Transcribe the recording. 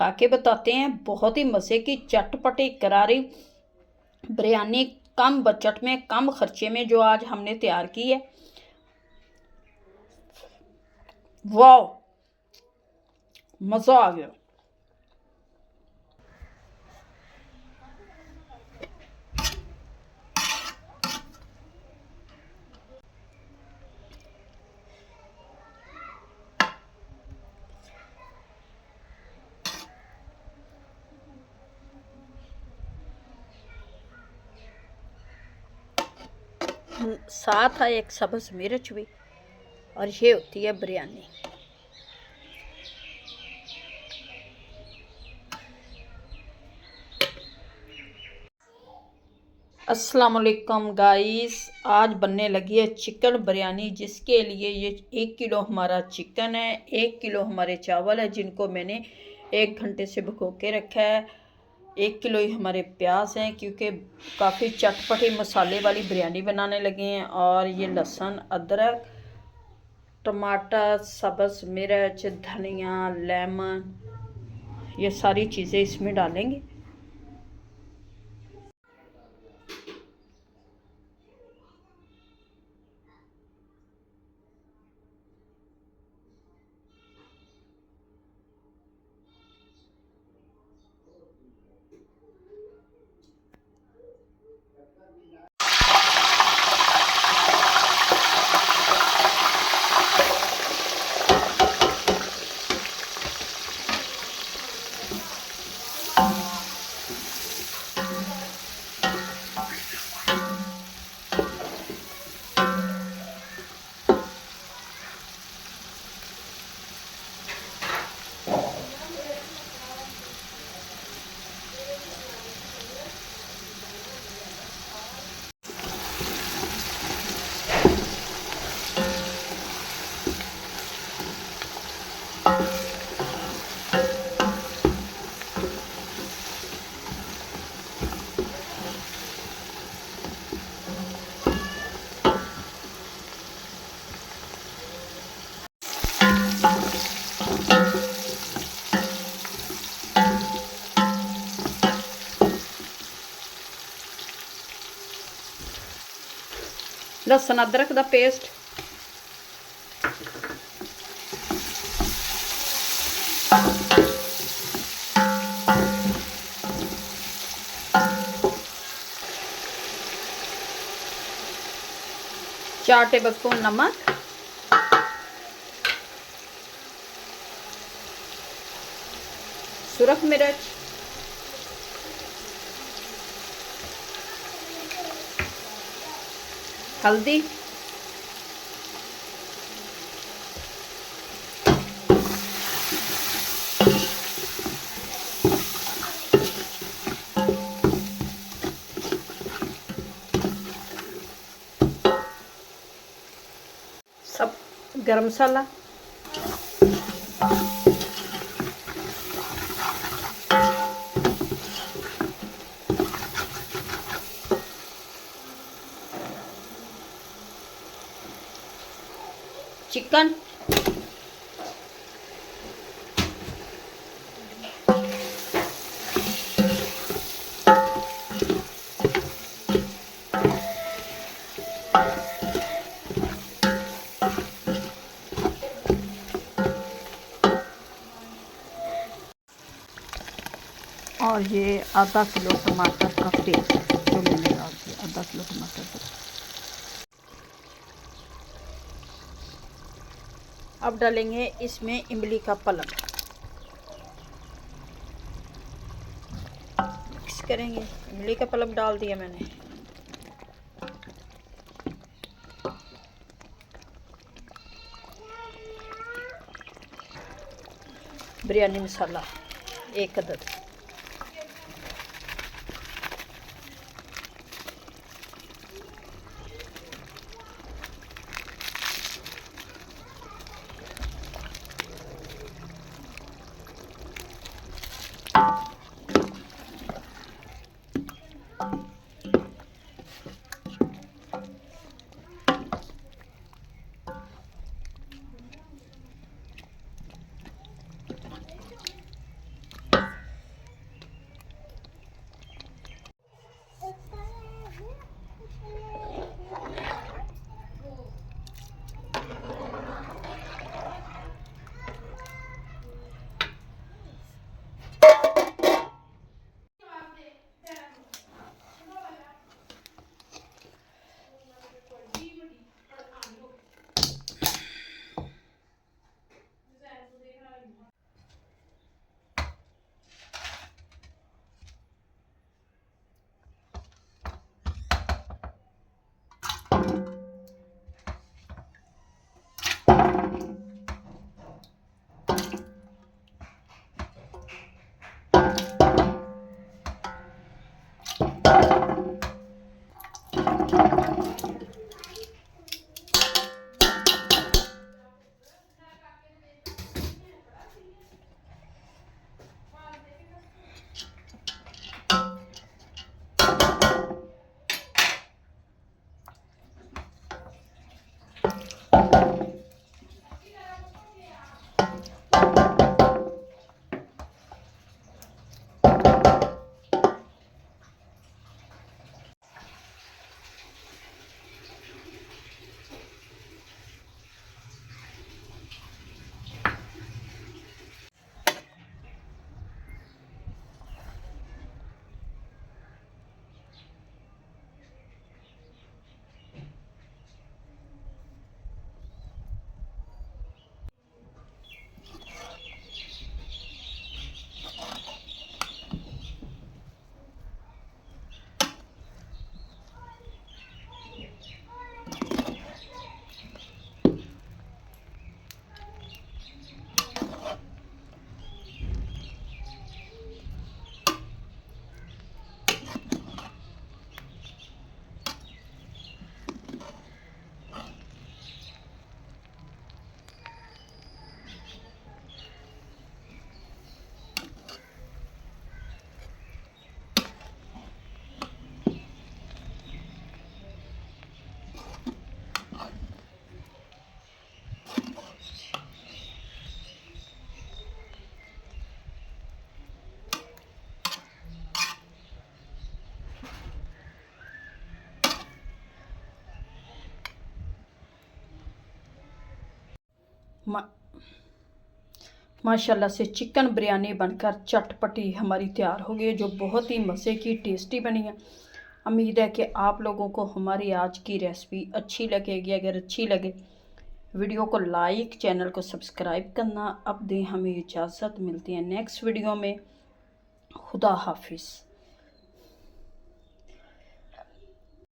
खा के बताते हैं। बहुत ही मज़े की चटपटी करारी बिरयानी कम बजट में कम खर्चे में जो आज हमने तैयार की है। वाह, मज़ा आ गया। 7 है एक सब्ज़ मिर्च भी। और ये होती है बिरयानी। अस्सलाम वालेकुम गाइस, आज बनने लगी है चिकन बिरयानी, जिसके लिए ये 1 किलो हमारा चिकन है, 1 किलो हमारे चावल है जिनको मैंने 1 घंटे से भिगो के रखा है। 1 किलो ही हमारे प्याज हैं क्योंकि काफ़ी चटपटी मसाले वाली बिरयानी बनाने लगे हैं। और ये लहसुन, अदरक, टमाटर, सब्ज़ मिर्च, धनिया, लेमन, ये सारी चीज़ें इसमें डालेंगे। लहसुन अदरक का पेस्ट, चार टेबल स्पून नमक, सुरख मिर्च, हल्दी, सब गरम मसाला, चिकन, और ये आधा किलो टमाटर का पेस्ट जो मैंने डाल दिया, आधा किलो टमाटर का। अब डालेंगे इसमें इमली का पल्प, मिक्स करेंगे। इमली का पल्प डाल दिया मैंने। बिरयानी मसाला 1 अदद, मा माशाल्लाह से चिकन बिरयानी बनकर चटपटी हमारी तैयार हो गई है, जो बहुत ही मज़े की टेस्टी बनी है। उम्मीद है कि आप लोगों को हमारी आज की रेसिपी अच्छी लगेगी। अगर अच्छी लगे वीडियो को लाइक, चैनल को सब्सक्राइब करना। अब दें हमें इजाज़त, मिलती है नेक्स्ट वीडियो में। खुदा हाफिज़।